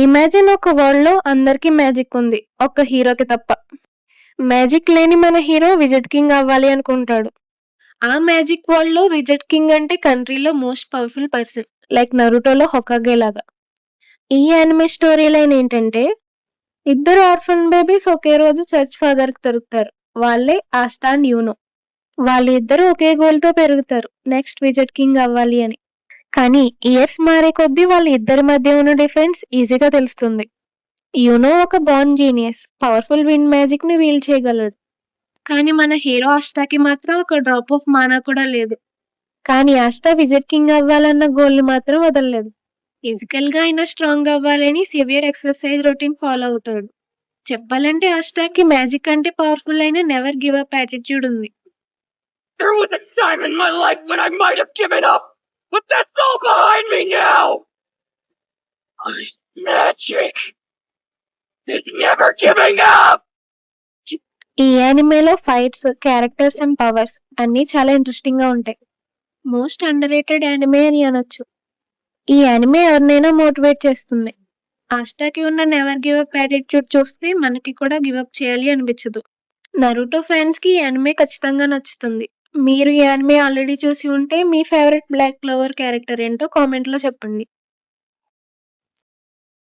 Imagine ఒక వరల్డ్‌లో అందరికీ మ్యాజిక్ ఉంది. ఒక్క హీరోకి తప్ప. మ్యాజిక్ లేని మన హీరో విజెట్ కింగ్ అవ్వాలి అనుకుంటాడు. ఆ మ్యాజిక్ వరల్డ్‌లో విజెట్ కింగ్ అంటే కంట్రీలో మోస్ట్ పవర్‌ఫుల్ పర్సన్. లైక్ 'నరుటోలో' హొకాగే లాగా. ఈ యానిమే స్టోరీ లైన్ ఏంటంటే, ఇద్దరు ఆర్ఫన్ బేబీస్ ఒకే రోజు చర్చ్ ఫాదర్‌కి దొరుకుతారు. వాళ్ళే ఆస్టా అండ్ యూనో. వాళ్ళిద్దరూ ఒకే గోల్‌తో పెరుగుతారు. నెక్స్ట్ విజెట్ కింగ్ అవ్వాలి అని. కానీ ఇయర్స్ మారే కొద్దీ వాళ్ళ ఇద్దరి మధ్య ఉన్న డిఫరెన్స్ ఈజీగా తెలుస్తుంది. యూనో ఒక born genius. Powerful wind magic ని వీల్ చేయగలడు. కానీ మన హీరో ఆస్టాకి మాత్రం ఒక డ్రాప్ ఆఫ్ మానా కూడా లేదు. కానీ ఆస్టా విజెట్ కింగ్ అవ్వాలన్న గోల్ ని మాత్రం వదలలేదు. ఫిజికల్ గా అయినా స్ట్రాంగ్ అవ్వాలని సివియర్ ఎక్సర్సైజ్ రొటీన్ ఫాలో అవుతాడు. చెప్పాలంటే ఆస్టాకి మ్యాజిక్ అంటే పవర్ఫుల్ అయిన నెవర్ గివ్ అప్ యాటిట్యూడ్ ఉంది. There was a time in my life when I might have given up, but that's all behind me now! My magic is never giving up! ఈ యానిమేలో fights, characters and powers అన్నీ చాలా interesting గా ఉంటాయి. Most under rated anime అని అనొచ్చు. ఈ anime ఎవరినైనా motivate చేస్తుంది. ఆస్టాకి ఉన్న నెవర్ గివ్ అప్ యాటిట్యూడ్ చూస్తే మనకి కూడా గివ్ అప్ చేయాలి అనిపించదు. నరుటో ఫ్యాన్స్ కి ఈ యానిమే ఖచ్చితంగా నచ్చుతుంది. మీరు ఈ యానిమే ఆల్రెడీ చూసి ఉంటే మీ ఫేవరెట్ బ్లాక్ క్లోవర్ క్యారెక్టర్ ఏంటో కామెంట్ లో చెప్పండి.